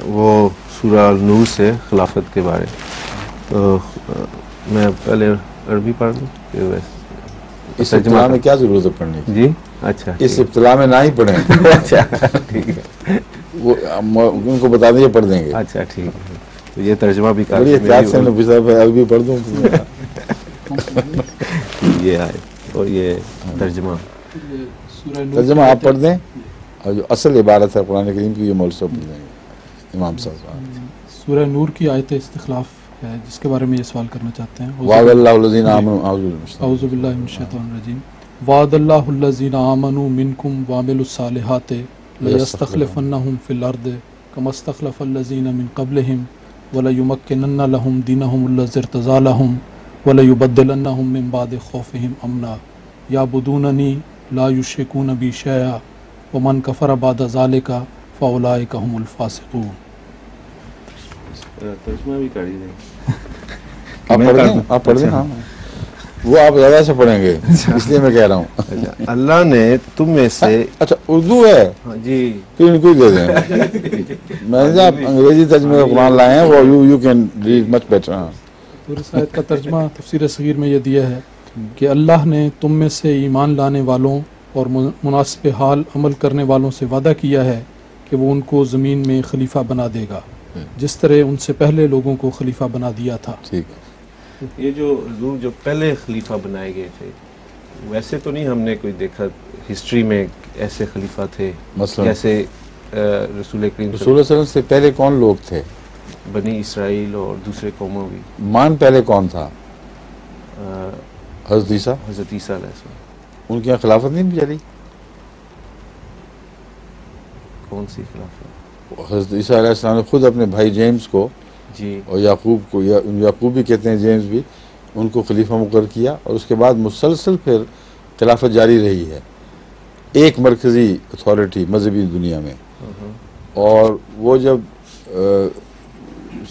وہ سورہ نور سے خلافت کے بارے، تو میں پہلے عربی پڑھ لوں پھر ویسے اس ابتلا میں کیا ضرورت ہے پڑھنے کی؟ جی اچھا اس ابتلا میں نہ ہی پڑھیں، اچھا ٹھیک ہے، وہ ان کو بتا دیں پڑھ دیں گے. اچھا ٹھیک ہے، تو یہ ترجمہ بھی بڑی احتیاط سے ہم نے پوچھا عربی پڑھ دوں یہ آئے اور یہ ترجمہ ترجمہ آپ پڑھ دیں، اور جو اصل عبارت ہے قرآن کریم کی یہ مول صاحب پڑھ دیں گے، امام صاحب. سورہ نور کی آیت استخلاف ہے جس کے بارے میں یہ سوال کرنا چاہتے ہیں. وعد اللہ الذین آمنوا اعوذ باللہ من الشیطان الرجیم. وعد اللہ الذین آمنوا منکم وعملوا الصالحات لیستخلفنہم فی الارض کما استخلف الذین من قبلہم ولیمکنن لہم دینہم الذی ارتضی لہم ولیبدلنہم من بعد خوفہم امنا یعبدوننی لا یشرکون بی شیئا ومن کفر بعد ذالک فاولئک هم الفاسقون. ترجمہ بھی کر ہی دیں. آپ پڑھ دیں. ہاں وہ آپ زیادہ سے پڑھیں گے اس لیے میں کہہ رہا ہوں. اللہ نے تم میں سے، اچھا اردو ہے جی پھر ان کو ہی دے دیں. میں نے آپ انگریزی ترجمے کا قرآن لائے ہیں، وہ you can read much better. سورہ آیت کا ترجمہ تفسیر صغیر میں یہ دیا ہے کہ اللہ نے تم میں سے ایمان لانے والوں اور مناسب حال عمل کرنے والوں سے وعدہ کیا ہے کہ وہ ان کو زمین میں خلیفہ بنا دے گا جس طرح ان سے پہلے لوگوں کو خلیفہ بنا دیا تھا. ٹھیک. یہ جو حضور جو پہلے خلیفہ بنائے گئے تھے، ویسے تو نہیں ہم نے کوئی دیکھا ہسٹری میں ایسے خلیفہ تھے مثلا جیسے رسول کریم رسول اللہ علیہ وسلم سے پہلے کون لوگ تھے؟ بنی اسرائیل اور دوسرے قوموں بھی. مان پہلے کون تھا؟ حضرت عیسیٰ. حضرت عیسیٰ علیہ السلام. ان کی یہاں خلافت نہیں چلی؟ کون سی خلافت؟ حضرت عیسیٰ علیہ السلام نے خود اپنے بھائی جیمز کو جی اور یعقوب کو، یعقوب بھی کہتے ہیں جیمز بھی، ان کو خلیفہ مقرر کیا، اور اس کے بعد مسلسل پھر خلافت جاری رہی ہے، ایک مرکزی اتھارٹی مذہبی دنیا میں. اور وہ جب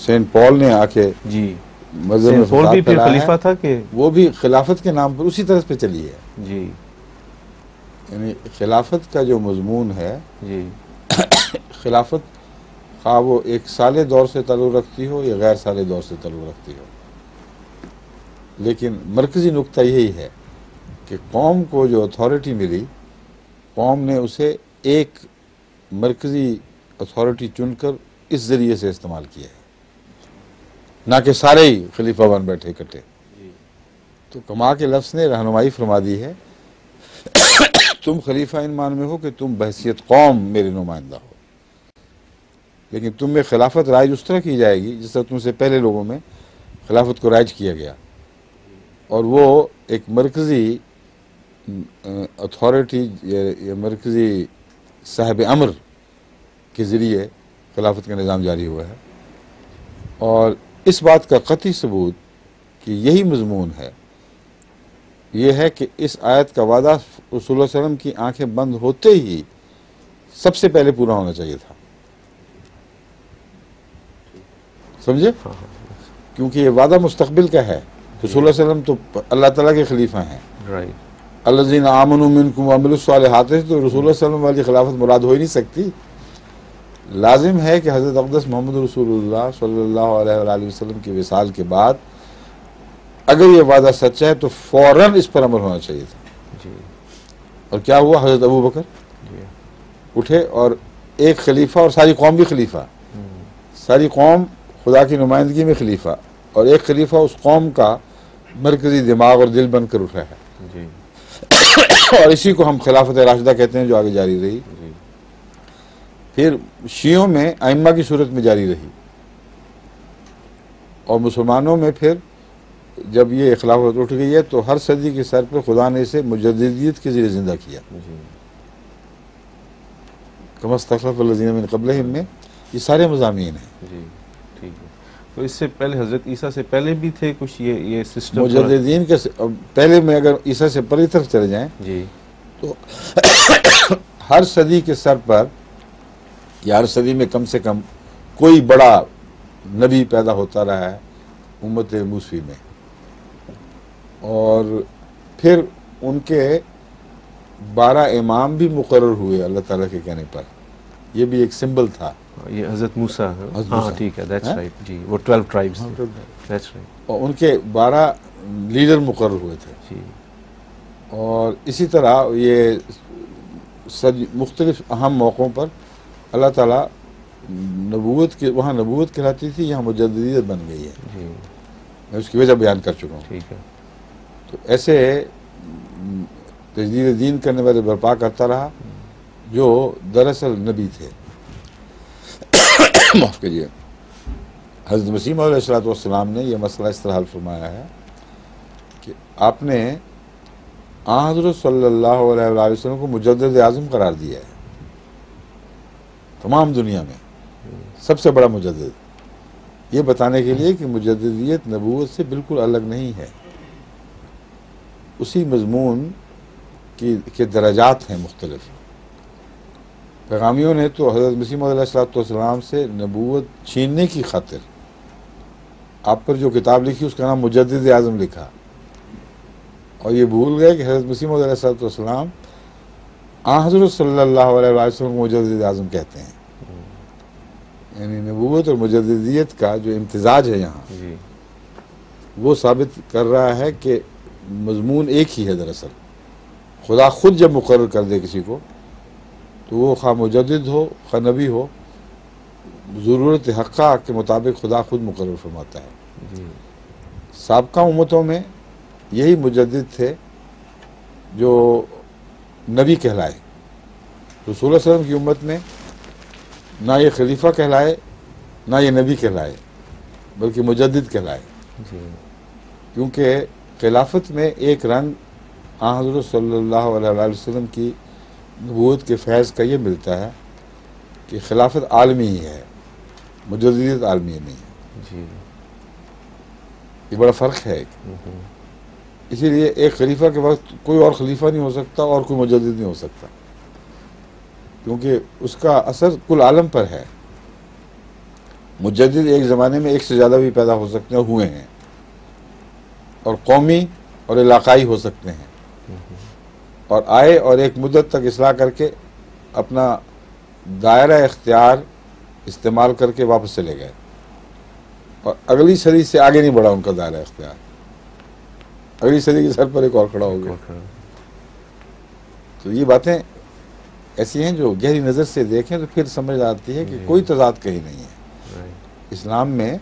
سینٹ پال نے آ کے جی مذہب میں پول فساد بھی پھر پھیلایا خلیفہ ہے، تھا کہ وہ بھی خلافت کے نام پر اسی طرح پہ چلی ہے. جی یعنی خلافت کا جو مضمون ہے، جی خلافت خواہ وہ ایک سالے دور سے تعلق رکھتی ہو یا غیر سالے دور سے تعلق رکھتی ہو، لیکن مرکزی نقطہ یہی ہے کہ قوم کو جو اتھارٹی ملی، قوم نے اسے ایک مرکزی اتھارٹی چن کر اس ذریعے سے استعمال کیا ہے، نہ کہ سارے ہی خلیفہ بن بیٹھے اکٹھے. تو کما کے لفظ نے رہنمائی فرما دی ہے، تم خلیفہ ان مان میں ہو کہ تم بحیثیت قوم میرے نمائندہ ہو، لیکن تم میں خلافت رائج اس طرح کی جائے گی جس طرح تم سے پہلے لوگوں میں خلافت کو رائج کیا گیا، اور وہ ایک مرکزی اتھارٹی یا مرکزی صاحب امر کے ذریعے خلافت کا نظام جاری ہوا ہے. اور اس بات کا قطعی ثبوت کہ یہی مضمون ہے یہ ہے کہ اس آیت کا وعدہ رسول اللہ صلی اللہ علیہ وسلم کی آنکھیں بند ہوتے ہی سب سے پہلے پورا ہونا چاہیے تھا. سمجھے؟ کیونکہ یہ وعدہ مستقبل کا ہے. رسول اللہ علیہ وسلم تو اللہ تعالیٰ کے خلیفہ ہیں. الذین آمنوا منکم وعملوا الصالحات، تو رسول اللہ صلی اللہ علیہ وسلم والی خلافت مراد ہو ہی نہیں سکتی. لازم ہے کہ حضرت اقدس محمد رسول اللہ صلی اللہ علیہ وآلہ وسلم کی وصال کے بعد اگر یہ وعدہ سچ ہے تو فوراً اس پر عمل ہونا چاہیے تھا. اور کیا ہوا؟ حضرت ابو بکر اٹھے اور ایک خلیفہ، اور ساری قوم بھی خلیفہ، ساری قوم خدا کی نمائندگی میں خلیفہ، اور ایک خلیفہ اس قوم کا مرکزی دماغ اور دل بن کر اٹھا ہے. اور اسی کو ہم خلافت راشدہ کہتے ہیں جو آگے جاری رہی. پھر شیعوں میں ائمہ کی صورت میں جاری رہی، اور مسلمانوں میں پھر جب یہ خلافت اٹھ گئی ہے تو ہر صدی کے سر پہ خدا نے اسے مجددیت کے ذریعے زندہ کیا. کما استخلف الذین من قبلہم میں یہ سارے مضامین ہیں. جی ٹھیک ہے. تو اس سے پہلے حضرت عیسیٰ سے پہلے بھی تھے کچھ یہ سسٹم؟ مجددین کے پہلے میں اگر عیسیٰ سے پہلے طرف چلے جائیں جی تو ہر صدی کے سر پر یا ہر صدی میں کم سے کم کوئی بڑا نبی پیدا ہوتا رہا ہے امت موسوی میں، اور پھر ان کے 12 امام بھی مقرر ہوئے اللہ تعالیٰ کے کہنے پر. یہ بھی ایک سمبل تھا. یہ حضرت موسیٰ. حضرت ہاں موسیٰ. ٹھیک ہے, دیٹس رائٹ. جی وہ 12 ٹرائبس تھے. That's right. اور ان کے 12 لیڈر مقرر ہوئے تھے. جی اور اسی طرح یہ مختلف اہم موقعوں پر اللہ تعالیٰ نبوت کے وہاں نبوت کہلاتی تھی, یہاں مجددیت بن گئی ہے. جی میں اس کی وجہ بیان کر چکا ہوں. ٹھیک ہے. تو ایسے تجدید دین کرنے والے برپا کرتا رہا جو دراصل نبی تھے. معاف کیجیے. حضرت مسیح علیہ الصلوۃ والسلام نے یہ مسئلہ اس طرح حل فرمایا ہے کہ آپ نے حضرت صلی اللہ علیہ وآلہ وسلم کو مجدد اعظم قرار دیا ہے. تمام دنیا میں سب سے بڑا مجدد, یہ بتانے کے لیے کہ مجددیت نبوت سے بالکل الگ نہیں ہے. اسی مضمون کے درجات ہیں مختلف. پیغامیوں نے تو حضرت مسیح علیہ الصلوۃ والسلام سے نبوت چھیننے کی خاطر آپ پر جو کتاب لکھی اس کا نام مجدد اعظم لکھا, اور یہ بھول گئے کہ حضرت مسیح علیہ الصلوۃ والسلام حضرت صلی اللہ علیہ وسلم کو مجدد اعظم کہتے ہیں. یعنی نبوت اور مجددیت کا جو امتزاج ہے یہاں وہ ثابت کر رہا ہے کہ مضمون ایک ہی ہے. دراصل خدا خود جب مقرر کر دے کسی کو تو وہ خواہ مجدد ہو خواہ نبی ہو, ضرورت حقہ کے مطابق خدا خود مقرر فرماتا ہے. سابقہ امتوں میں یہی مجدد تھے جو نبی کہلائے. رسول اللہ علیہ وسلم کی امت میں نہ یہ خلیفہ کہلائے نہ یہ نبی کہلائے بلکہ مجدد کہلائے. کیونکہ خلافت میں ایک رنگ حضرت صلی اللہ علیہ وآلہ وسلم کی نبوت کے فیض کا یہ ملتا ہے کہ خلافت عالمی ہی ہے, مجددیت عالمی نہیں ہے. یہ بڑا فرق ہے. اسی لیے ایک خلیفہ کے وقت کوئی اور خلیفہ نہیں ہو سکتا اور کوئی مجدد نہیں ہو سکتا, کیونکہ اس کا اثر کل عالم پر ہے. مجدد ایک زمانے میں ایک سے زیادہ بھی پیدا ہو سکتے ہیں, ہوئے ہیں, اور قومی اور علاقائی ہو سکتے ہیں, اور آئے اور ایک مدت تک اصلاح کر کے اپنا دائرہ اختیار استعمال کر کے واپس چلے گئے, اور اگلی صدی سے آگے نہیں بڑھا ان کا دائرہ اختیار. اگلی صدی کے سر پر ایک اور کھڑا ہو گیا. تو یہ باتیں ایسی ہیں جو گہری نظر سے دیکھیں تو پھر سمجھ آتی ہے کہ کوئی تضاد کہیں نہیں ہے. اسلام میں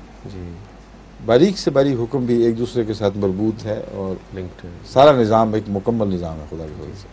باریک سے باریک حکم بھی ایک دوسرے کے ساتھ مربوط ہے, اور سارا نظام ایک مکمل نظام ہے خدا کی وجہ سے.